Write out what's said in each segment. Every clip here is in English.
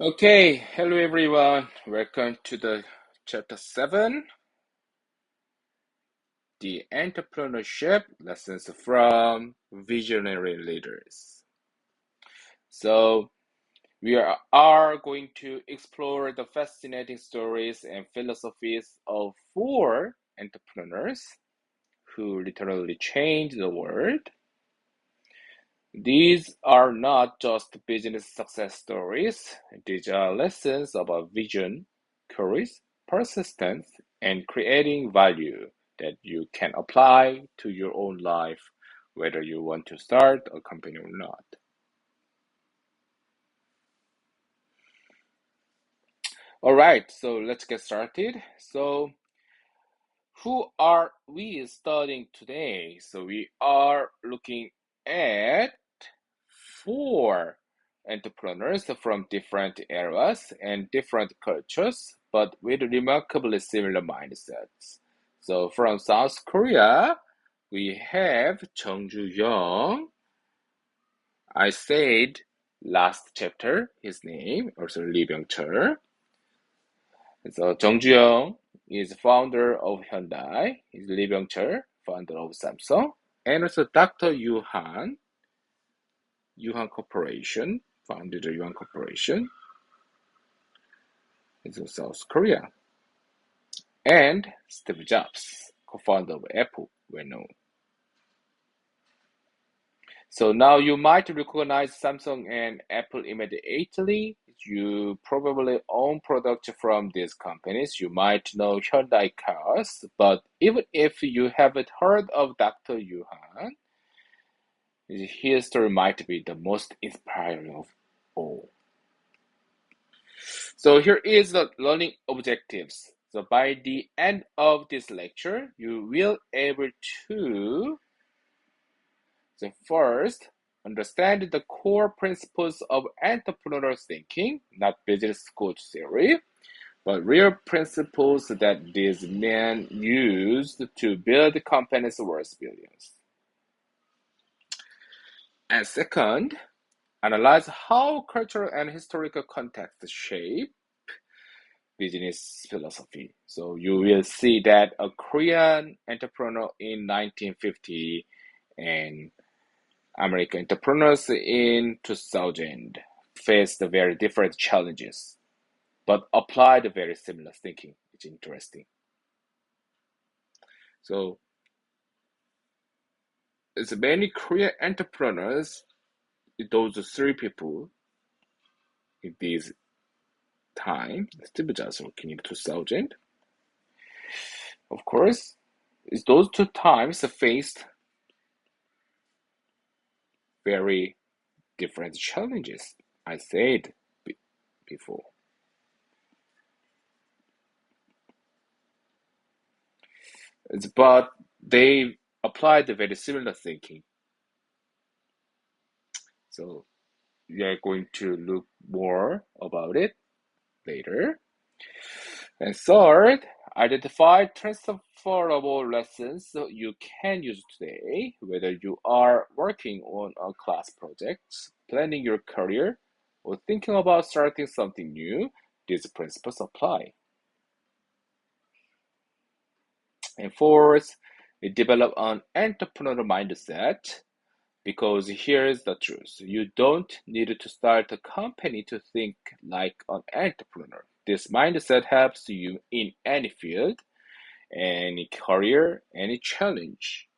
Okay, hello everyone. Welcome to the chapter 7, the entrepreneurship lessons from visionary leaders. So, we are going to explore the fascinating stories and philosophies of four entrepreneurs who literally changed the world. These are not just business success stories, these are lessons about vision, courage, persistence, and creating value that you can apply to your own life, whether you want to start a company or not. All right, so let's get started. So, who are we studying today? So, we are looking at four entrepreneurs from different eras and different cultures, but with remarkably similar mindsets. So from South Korea, we have Chung Ju-young. I said last chapter his name, also Lee Byung-chul. So Chung Ju-young is founder of Hyundai. He's Lee Byung-chul, founder of Samsung, and also Dr. Yuhan Corporation, founded the Yuhan Corporation in South Korea, and Steve Jobs, co-founder of Apple, were known. So now you might recognize Samsung and Apple immediately. You probably own products from these companies. You might know Hyundai cars, but even if you haven't heard of Dr. Yuhan, his story might be the most inspiring of all. So here is the learning objectives. So by the end of this lecture, you will able to first understand the core principles of entrepreneurial thinking, not business school theory, but real principles that these men used to build companies worth billions. And second, analyze how cultural and historical context shape business philosophy. So you will see that a Korean entrepreneur in 1950 and American entrepreneurs in 2000 faced very different challenges, but applied very similar thinking. It's interesting. So as many Korean entrepreneurs, those three people in this time, Steve Jobs working in 2000, of course, those two times faced very different challenges. I said before. But they applied a very similar thinking. So we are going to look more about it later. And third, identify transferable lessons so you can use today, whether you are working on a class project, planning your career, or thinking about starting something new. These principles apply. And fourth, we develop an entrepreneurial mindset because here's the truth. You don't need to start a company to think like an entrepreneur. This mindset helps you in any field, any career, any challenge.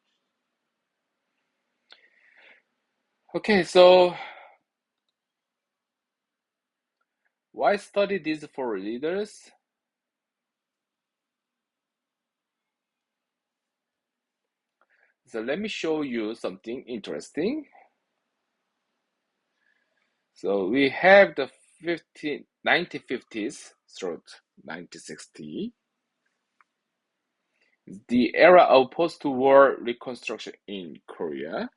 Okay, so why study these four leaders? So let me show you something interesting. So we have the 1950s through 1960, the era of post-war reconstruction in Korea.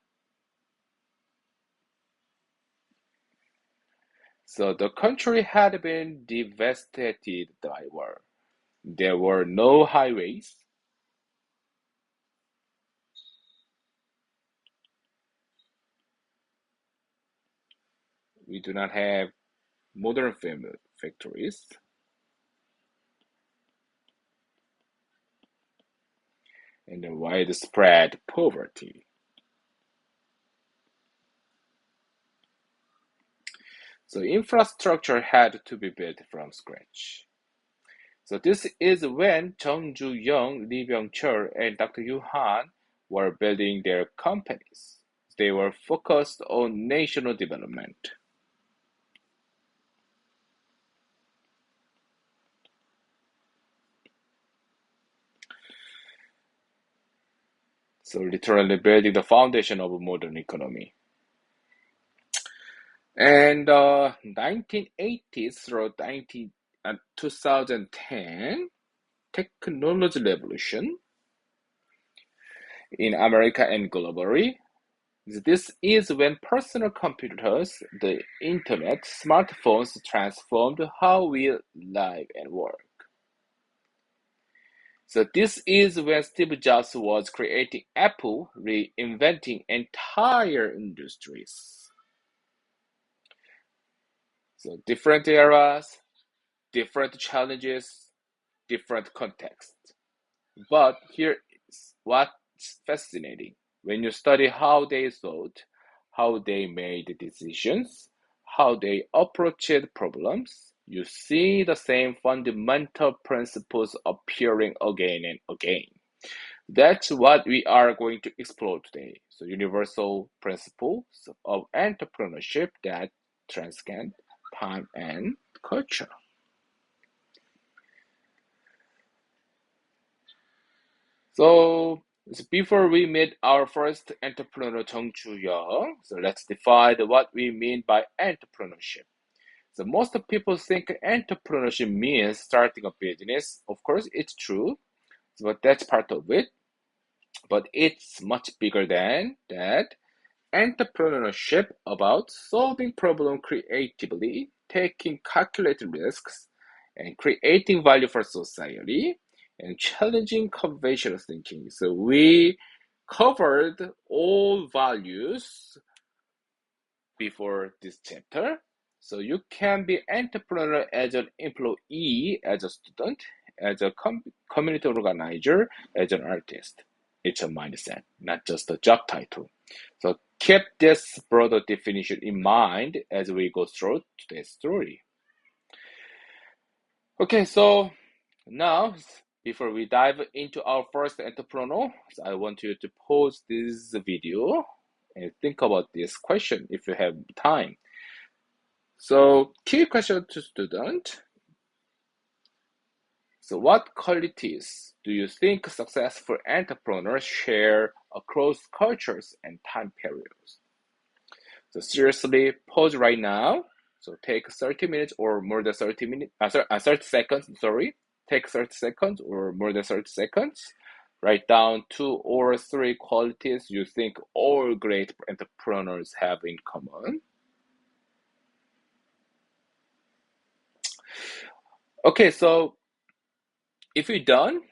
So the country had been devastated by war. There were no highways. We do not have modern factories, and the widespread poverty. So infrastructure had to be built from scratch. So this is when Chung Ju-young, Lee Byung-chul, and Dr. Yu Han were building their companies. They were focused on national development. So literally building the foundation of a modern economy. And 1980s through 2010, technology revolution in America and globally. This is when personal computers, the internet, smartphones transformed how we live and work. So this is when Steve Jobs was creating Apple, reinventing entire industries. So different eras, different challenges, different contexts. But here is what's fascinating. When you study how they thought, how they made decisions, how they approached problems, you see the same fundamental principles appearing again and again. That's what we are going to explore today. So, universal principles of entrepreneurship that transcend time and culture. So, before we meet our first entrepreneur, Chung Chu-young, so let's define what we mean by entrepreneurship. So most people think entrepreneurship means starting a business. Of course, it's true, but that's part of it. But it's much bigger than that. Entrepreneurship about solving problems creatively, taking calculated risks, and creating value for society, and challenging conventional thinking. So we covered all values before this chapter. So you can be entrepreneur as an employee, as a student, as a community organizer, as an artist. It's a mindset, not just a job title. So keep this broader definition in mind as we go through today's story. Okay, so now before we dive into our first entrepreneur, I want you to pause this video and think about this question if you have time. So, key question to student. So, what qualities do you think successful entrepreneurs share across cultures and time periods? So, seriously, pause right now. So, take 30 minutes or more than 30 minutes, 30 seconds, sorry. Take 30 seconds or more than 30 seconds. Write down 2 or 3 qualities you think all great entrepreneurs have in common. Okay, so if you're done,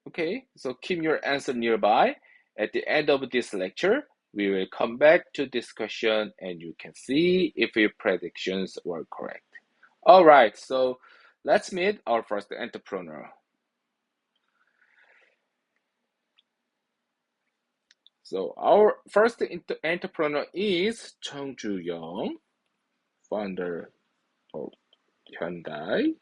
okay, so keep your answer nearby. At the end of this lecture, we will come back to this question and you can see if your predictions were correct. All right, so let's meet our first entrepreneur. So our first entrepreneur is Chung Ju-young, founder of Hyundai.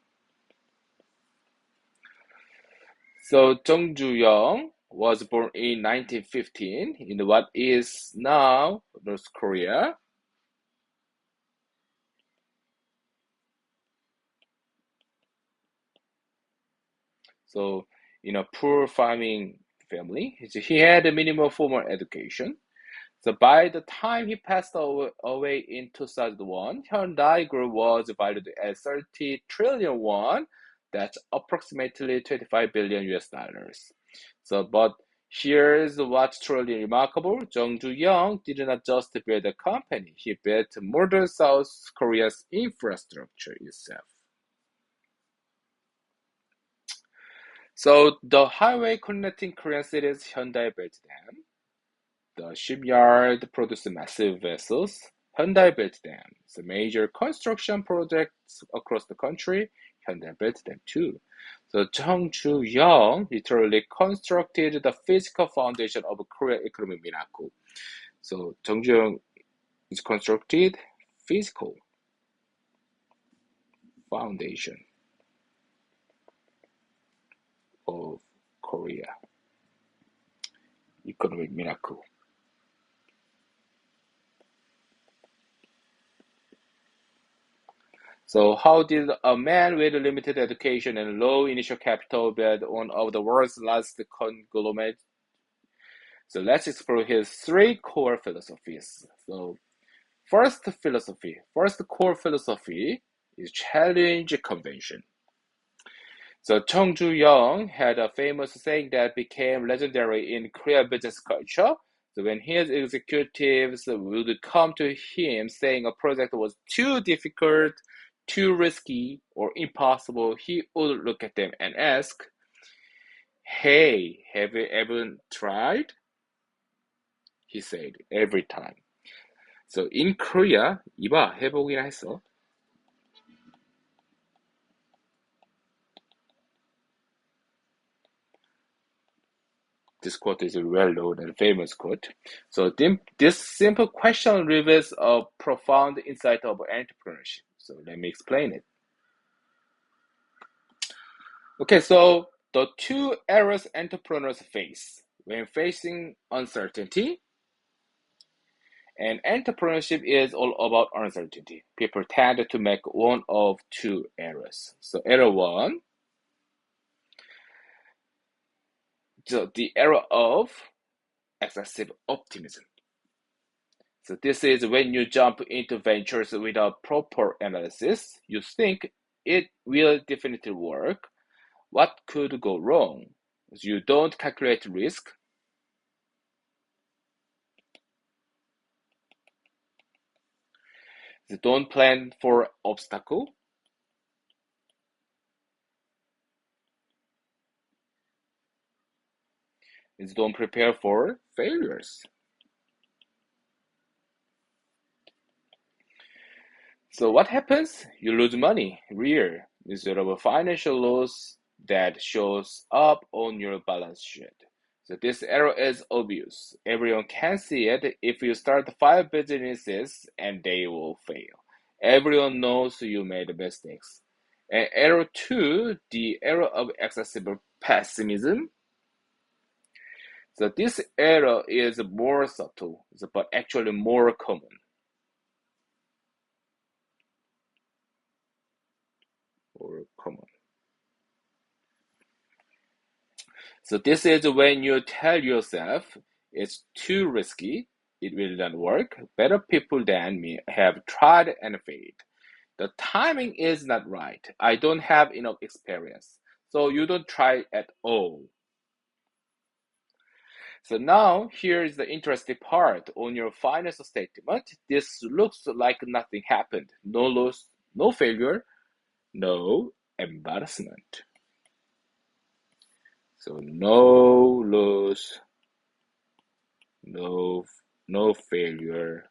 So Chung Ju-young was born in 1915 in what is now North Korea. So in a poor farming family, he had a minimal formal education. So by the time he passed away in 2001, Hyundai Group was valued at 30 trillion won. That's approximately 25 billion US dollars. So, but here's what's truly remarkable. Jung Ju-young did not just build a company, he built modern South Korea's infrastructure itself. So the highway connecting Korean cities, Hyundai built them. The shipyard produced massive vessels, Hyundai built them. So major construction projects across the country, Hyundai built them too. So Chung Chu-young literally constructed the physical foundation of Korea economic miracle. So Chung Chu-young is constructed physical foundation of Korea economic miracle. So how did a man with limited education and low initial capital build one of the world's largest conglomerate? So let's explore his three core philosophies. So first core philosophy is challenge convention. So Chung Ju-young had a famous saying that became legendary in Korean business culture. So when his executives would come to him saying a project was too difficult, too risky, or impossible, he would look at them and ask, "Hey, have you ever tried?" He said every time. So in Korea, 이봐, 해보기나 했어. This quote is a well-known and famous quote. So this simple question reveals a profound insight of entrepreneurship. So let me explain it. Okay, so the two errors entrepreneurs face when facing uncertainty, and entrepreneurship is all about uncertainty. People tend to make one of two errors. So error one, the error of excessive optimism. So this is when you jump into ventures without proper analysis. You think it will definitely work. What could go wrong? You don't calculate risk. You don't plan for obstacle. You don't prepare for failures. So what happens? You lose money, real, instead of a financial loss that shows up on your balance sheet. So this error is obvious. Everyone can see it. If you start five businesses and they will fail, everyone knows you made mistakes. And error two, the error of excessive pessimism. So this error is more subtle, but actually more common. More common. So this is when you tell yourself it's too risky, it will not work. Better people than me have tried and failed. The timing is not right. I don't have enough experience. So you don't try at all. So now here is the interesting part. On your financial statement, this looks like nothing happened. No loss, no failure, no embarrassment. So no loss, no no failure,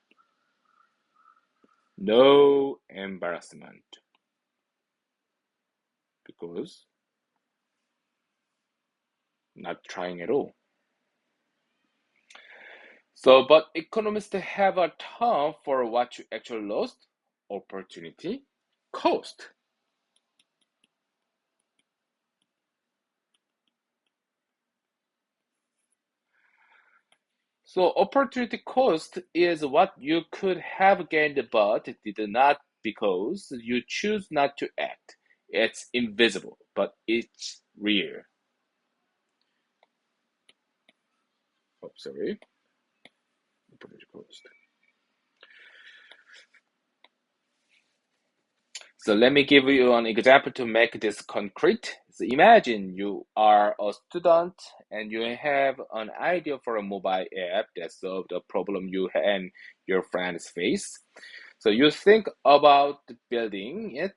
no embarrassment, because not trying at all. So, but economists have a term for what you actually lost: opportunity cost. So, opportunity cost is what you could have gained but did not because you choose not to act. It's invisible, but it's real. Oh, sorry. Opportunity cost. So let me give you an example to make this concrete. So imagine you are a student and you have an idea for a mobile app that solves the problem you and your friends face. So you think about building it,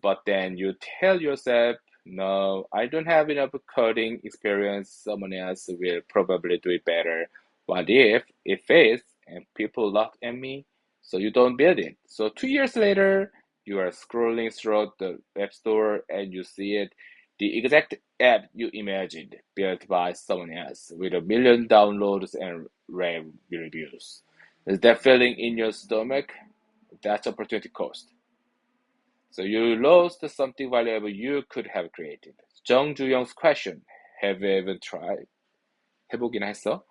but then you tell yourself, no, I don't have enough coding experience. Someone else will probably do it better. What if it fails and people laugh at me? So you don't build it. So 2 years later, you are scrolling through the App Store and you see it, the exact app you imagined, built by someone else with 1 million downloads and rave reviews. Is that feeling in your stomach? That's opportunity cost. So you lost something valuable you could have created. Jung Ju-young's question, have you ever tried? 해보긴 했어?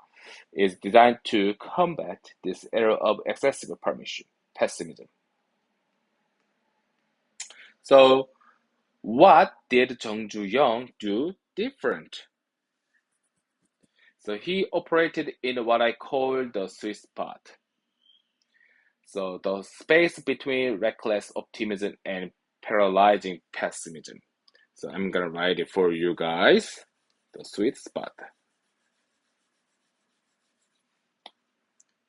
Is designed to combat this era of excessive pessimism. So what did Jung Ju-young do different? So he operated in what I call the sweet spot. So the space between reckless optimism and paralyzing pessimism. So I'm gonna write it for you guys. The sweet spot.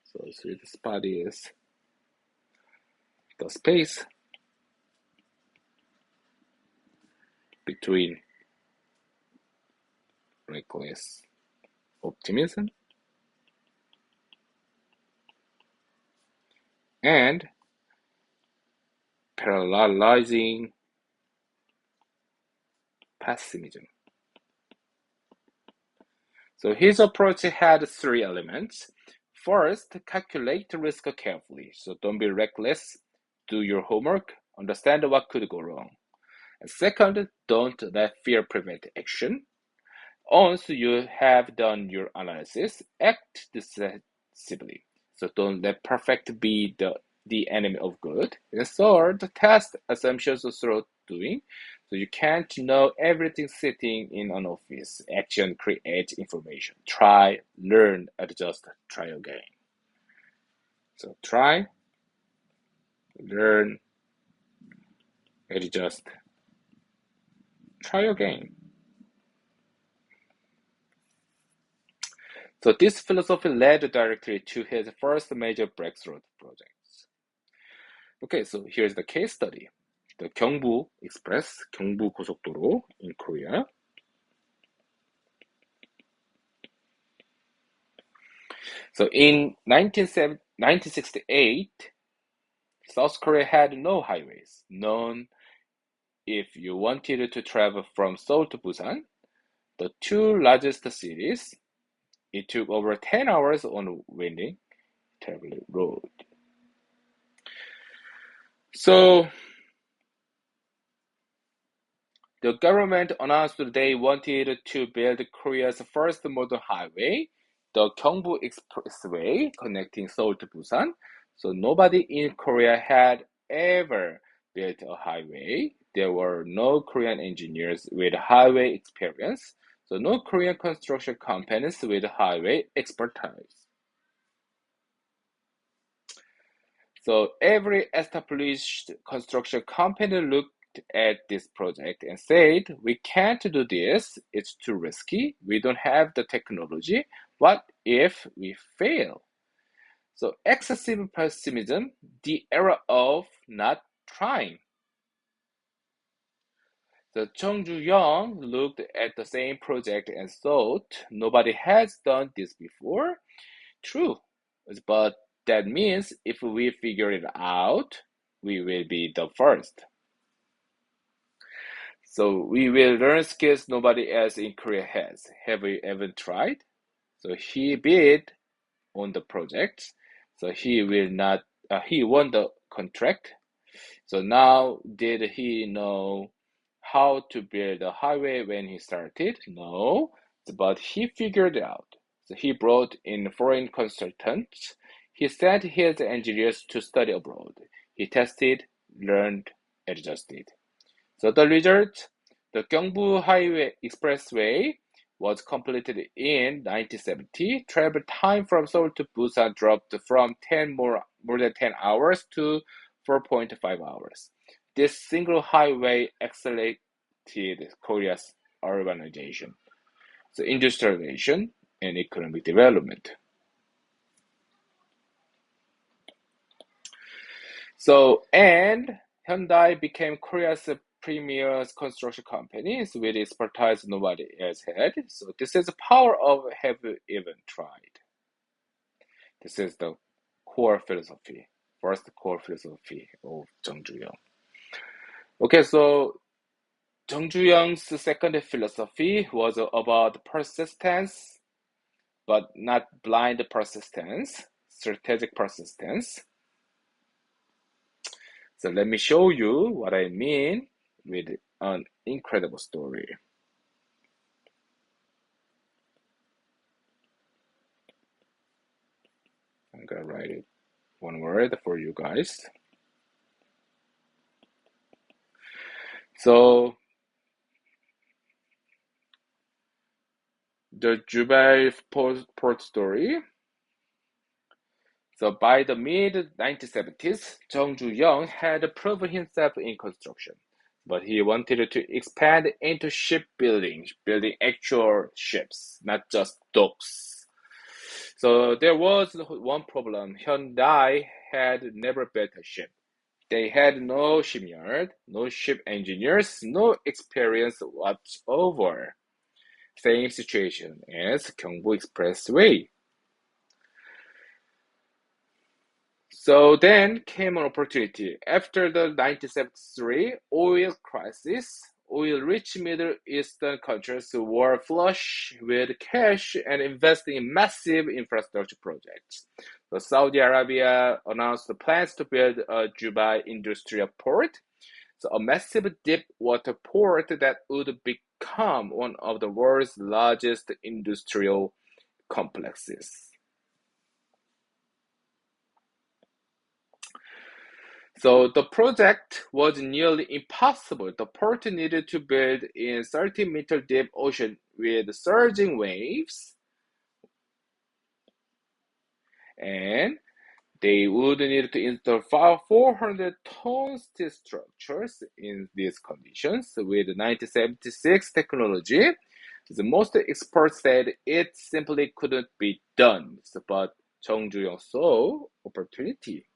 So sweet spot is the space between reckless optimism and paralyzing pessimism. So his approach had 3 elements. First, calculate the risk carefully. So don't be reckless. Do your homework. Understand what could go wrong. And second, don't let fear prevent action. Once you have done your analysis, act decisively. So don't let perfect be the enemy of good. And third, test assumptions through doing. So you can't know everything sitting in an office. Action creates information. Try, learn, adjust, try again. So try, learn, adjust, try again. So this philosophy led directly to his first major breakthrough projects. Okay, so here's the case study. The Gyeongbu Express, Gyeongbu 고속도로 in Korea. So in 1968, South Korea had no highways. None. If you wanted to travel from Seoul to Busan, the two largest cities, it took over 10 hours on winding, terrible road. So the government announced they wanted to build Korea's first modern highway, the Gyeongbu Expressway connecting Seoul to Busan. So nobody in Korea had ever built a highway. There were no Korean engineers with highway experience, so no Korean construction companies with highway expertise. So every established construction company looked at this project and said, we can't do this, it's too risky, we don't have the technology, what if we fail? So excessive pessimism, the era of not trying. So Chung Ju-young looked at the same project and thought, nobody has done this before. True, but that means if we figure it out, we will be the first. So we will learn skills nobody else in Korea has. Have you ever tried? So he bid on the project. So he won the contract. So now, did he know how to build a highway when he started? No, but he figured it out. So he brought in foreign consultants. He sent his engineers to study abroad. He tested, learned, adjusted. So the result, the Gyeongbu Highway Expressway was completed in 1970. Travel time from Seoul to Busan dropped from more than 10 hours to 4.5 hours. This single highway accelerated Korea's urbanization, so industrialization, and economic development. So, and Hyundai became Korea's premier construction company with expertise nobody else had. So this is the power of have you even tried. This is the core philosophy. first core philosophy of Jung Ju-young. Okay, so Jung Ju-young's second philosophy was about persistence, but not blind persistence, strategic persistence. So let me show you what I mean with an incredible story. I'm gonna write it one word for you guys. So the Jubail port story. So by the mid 1970s, Jung Ju-young had proven himself in construction, but he wanted to expand into shipbuilding, building actual ships, not just docks. So there was one problem. Hyundai had never built a ship. They had no shipyard, no ship engineers, no experience whatsoever. Same situation as Gyeongbu Expressway. So then came an opportunity. After the 1973 oil crisis, oil-rich Middle Eastern countries were flush with cash and investing in massive infrastructure projects. So Saudi Arabia announced plans to build a Dubai industrial port, so a massive deep water port that would become one of the world's largest industrial complexes. So the project was nearly impossible. The port needed to build in 30-meter deep ocean with surging waves, and they would need to install 400-ton steel structures in these conditions with 1976 technology. The most experts said it simply couldn't be done, but Jung Ju-young saw opportunity.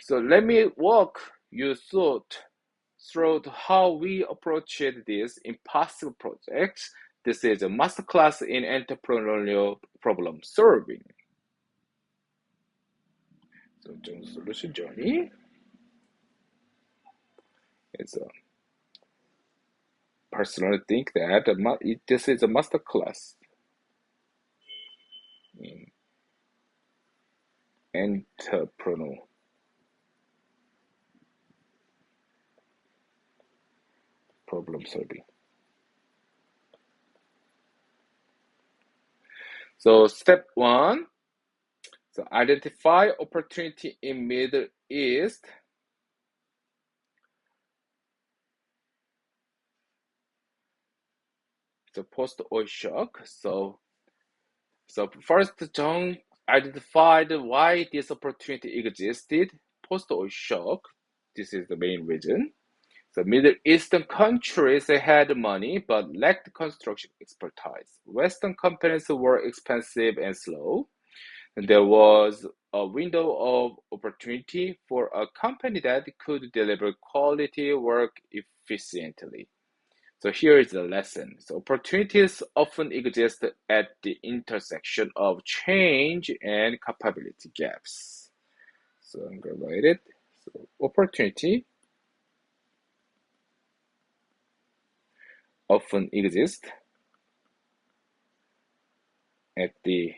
So let me walk you through how we approached this impossible project. This is a masterclass in entrepreneurial problem solving. So Jung's solution journey is a personally think that this is a masterclass in entrepreneurial problem solving. So step one, so identify opportunity in Middle East. So post oil shock. So first, Jung identified why this opportunity existed. Post oil shock. This is the main reason. The Middle Eastern countries had money but lacked construction expertise. Western companies were expensive and slow. And there was a window of opportunity for a company that could deliver quality work efficiently. So here is the lesson. So opportunities often exist at the intersection of change and capability gaps. So I'm going to write it. So opportunity often exist at the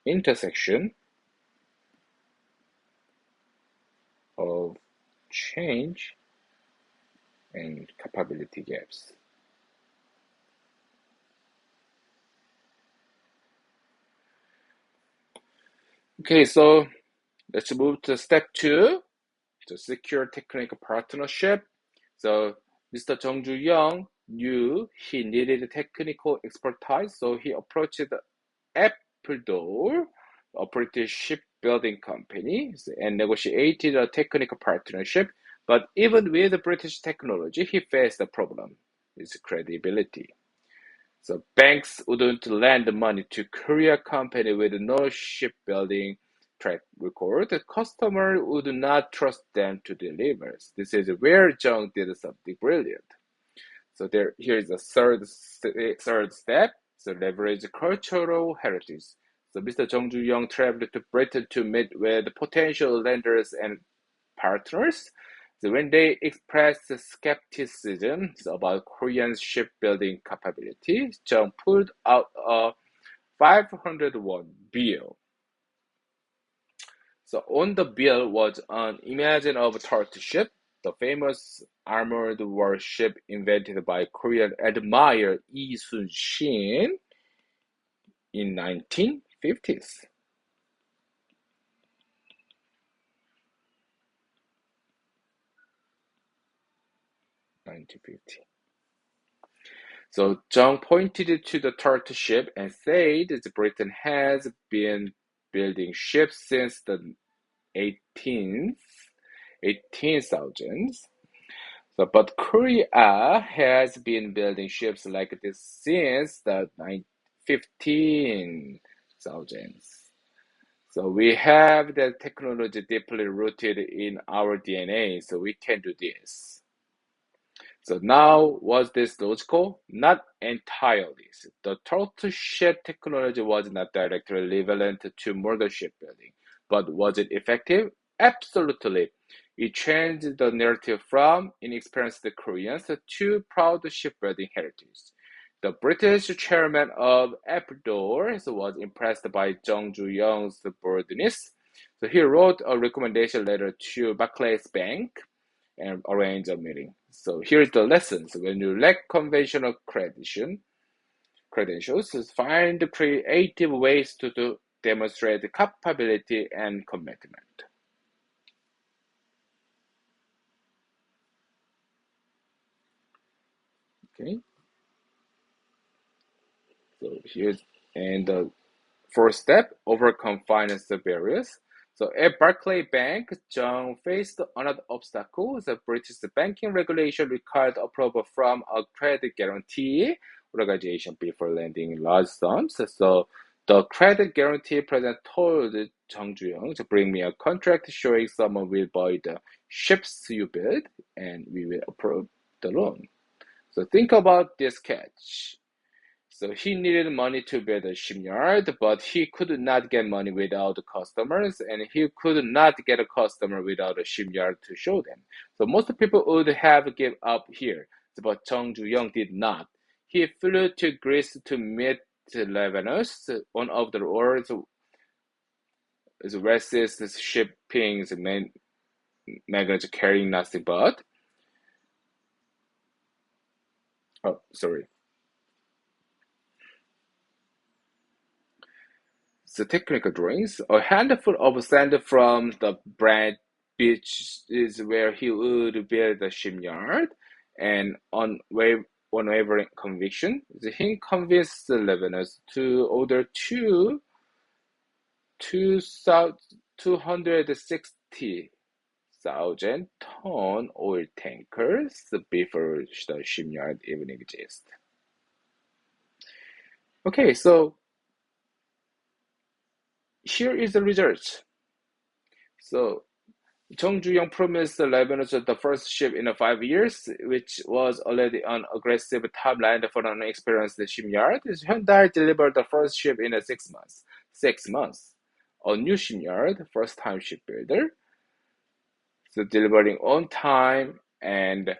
intersection of change and capability gaps. Okay, so let's move to step two, to secure technical partnership. So Mr. Jung Ju-young knew he needed technical expertise, so he approached Appledore, a British shipbuilding company, and negotiated a technical partnership. But even with British technology, he faced a problem: his credibility. So banks wouldn't lend money to Korea company with no shipbuilding track record. The customer would not trust them to deliver. This is where Jung did something brilliant. So here is the third step. So leverage cultural heritage. So Mr. Jung Ju-young traveled to Britain to meet with potential lenders and partners. So when they expressed skepticism about Korean shipbuilding capability, Jung pulled out a 500 won bill. So on the bill was an image of a turtle ship, the famous armored warship invented by Korean admirer Lee Sun-shin in 1950s. 1950. So Jung pointed to the turtle ship and said that Britain has been building ships since the 18th, 18,000s. So, but Korea has been building ships like this since the 15,000s. So we have the technology deeply rooted in our DNA, so we can do this. So now, was this logical? Not entirely. The turtle ship technology was not directly relevant to modern shipbuilding, but was it effective? Absolutely. It changed the narrative from inexperienced Koreans to proud shipbuilding heritage. The British chairman of Ecuador was impressed by Jung Ju-young's boldness. So he wrote a recommendation letter to Barclays Bank and arrange a meeting. So here's the lessons. When you lack conventional credentials, find creative ways to demonstrate capability and commitment. Okay, so here's and the first step, overcome finance barriers. So at Barclays Bank, Jung faced another obstacle. The British banking regulation required approval from a credit guarantee organization before lending large sums. So the credit guarantee president told Jung Ju-young to bring me a contract showing someone will buy the ships you build and we will approve the loan. So think about this catch. So he needed money to build a shipyard, but he could not get money without customers, and he could not get a customer without a shipyard to show them. So most people would have given up here, but Jung Ju-young did not. He flew to Greece to meet Levinas, one of the world's wealthiest shipping magnates carrying nothing but, oh, sorry, the technical drawings, a handful of sand from the Brad beach is where he would build the shipyard, and unwavering conviction, he convinced the Lebanese to order 260,000 oil tankers before the shipyard even exists. Okay, so here is the result. So Jung Ju-young promised Lebanese the first ship in 5 years, which was already an aggressive timeline for an experienced shipyard. Hyundai delivered the first ship in 6 months. 6 months. A new shipyard, first-time shipbuilder, so delivering on time and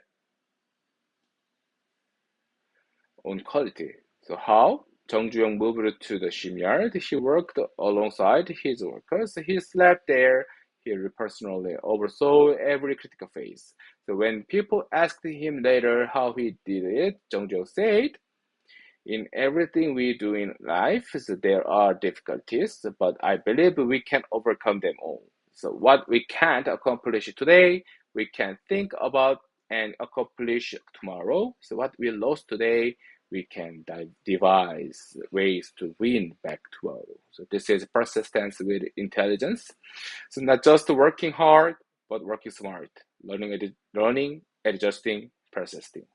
on quality. So how? Jung Ju-young moved to the shipyard. He worked alongside his workers. He slept there. He personally oversaw every critical phase. So when people asked him later how he did it, Jung Ju said, "In everything we do in life, so there are difficulties, but I believe we can overcome them all. So what we can't accomplish today, we can think about and accomplish tomorrow. So what we lost today, we can devise ways to win back tomorrow." So this is persistence with intelligence. So not just working hard, but working smart, learning, adjusting, persisting.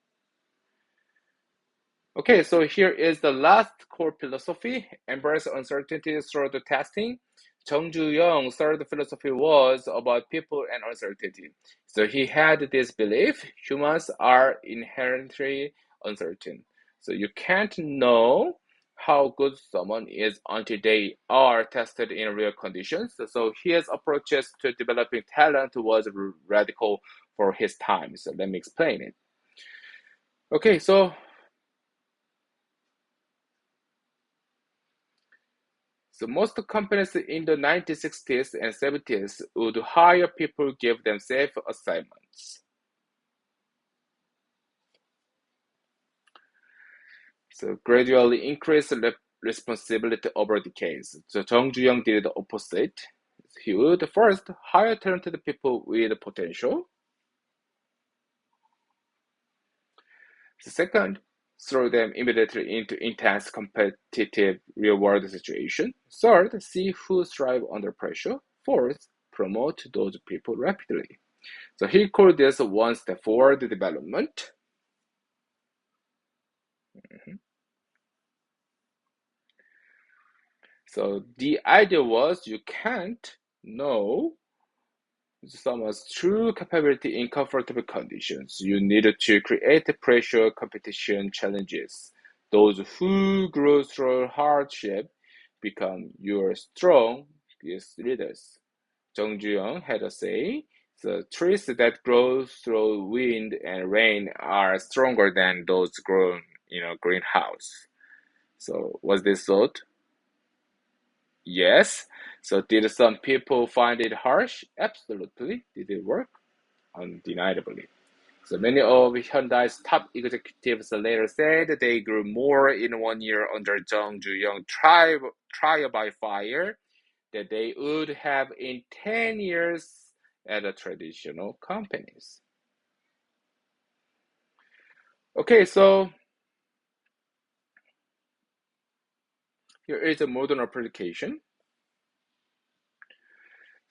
Okay, so here is the last core philosophy, embrace uncertainty through the testing. Jung Ju-young's third philosophy was about people and uncertainty. So he had this belief, humans are inherently uncertain. So you can't know how good someone is until they are tested in real conditions. So his approaches to developing talent was radical for his time. So let me explain it. Okay, so most companies in the 1960s and 70s would hire people, give them safe assignments. So gradually increase responsibility over decades. So Jung Ju-young did the opposite. He would first hire talented people with potential. The second, throw them immediately into intense competitive real-world situation. Third, see who thrive under pressure. Fourth, promote those people rapidly. So he called this one step forward development. Mhm. So the idea was you can't know someone's true capability in comfortable conditions. You need to create pressure, competition, challenges. Those who grow through hardship become your strongest leaders. Jung Ju-young had a say, the trees that grow through wind and rain are stronger than those grown in a greenhouse. So was this thought? Yes. So did some people find it harsh? Absolutely. Did it work? Undeniably. So many of Hyundai's top executives later said they grew more in 1 year under Jung Ju-young trial by fire than they would have in 10 years at the traditional companies. Okay, so here is a modern application.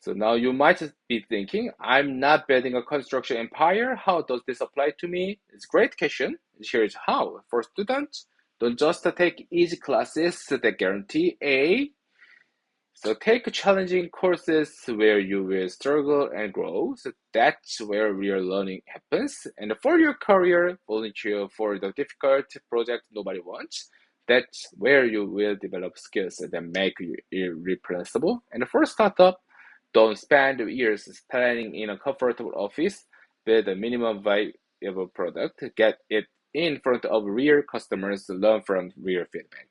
So now you might be thinking, I'm not building a construction empire. How does this apply to me? It's a great question. Here's how. For students, don't just take easy classes that guarantee A. So take challenging courses where you will struggle and grow. So that's where real learning happens. And for your career, volunteer for the difficult project nobody wants. That's where you will develop skills that make you irreplaceable. And for startup, don't spend years planning in a comfortable office. Build a minimum viable product. Get it in front of real customers. Learn from real feedback.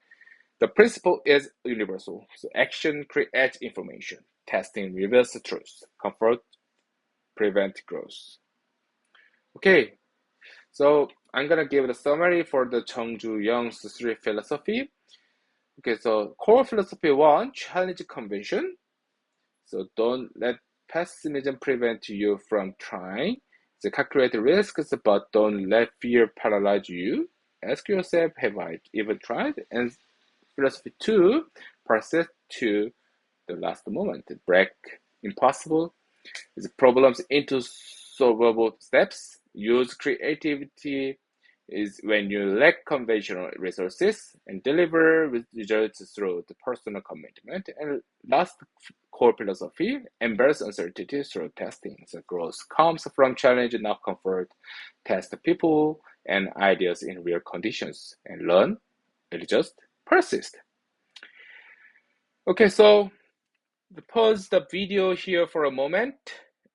The principle is universal. So action creates information. Testing reveals the truth. Comfort prevents growth. Okay, so I'm gonna give the summary for the Jung Ju-young's three philosophy. Okay, so core philosophy one, challenge convention. So don't let pessimism prevent you from trying. So calculate risks, but don't let fear paralyze you. Ask yourself, have I even tried? And philosophy two, persist to the last moment. Break impossible problems into solvable steps. Use creativity is when you lack conventional resources and deliver results through the personal commitment. And last core philosophy, embrace uncertainty through testing. So growth comes from challenge, not comfort. Test people and ideas in real conditions and learn. It just persist. Okay, so pause the video here for a moment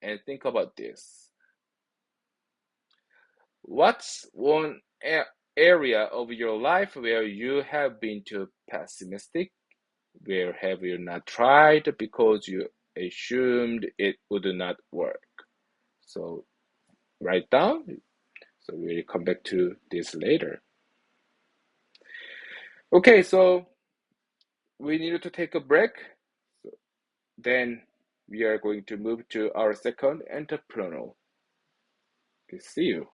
and think about this. What's one area of your life where you have been too pessimistic? Where have you not tried because you assumed it would not work? So write down. So we'll come back to this later. Okay, so we needed to take a break. So then we are going to move to our second entrepreneur. See you.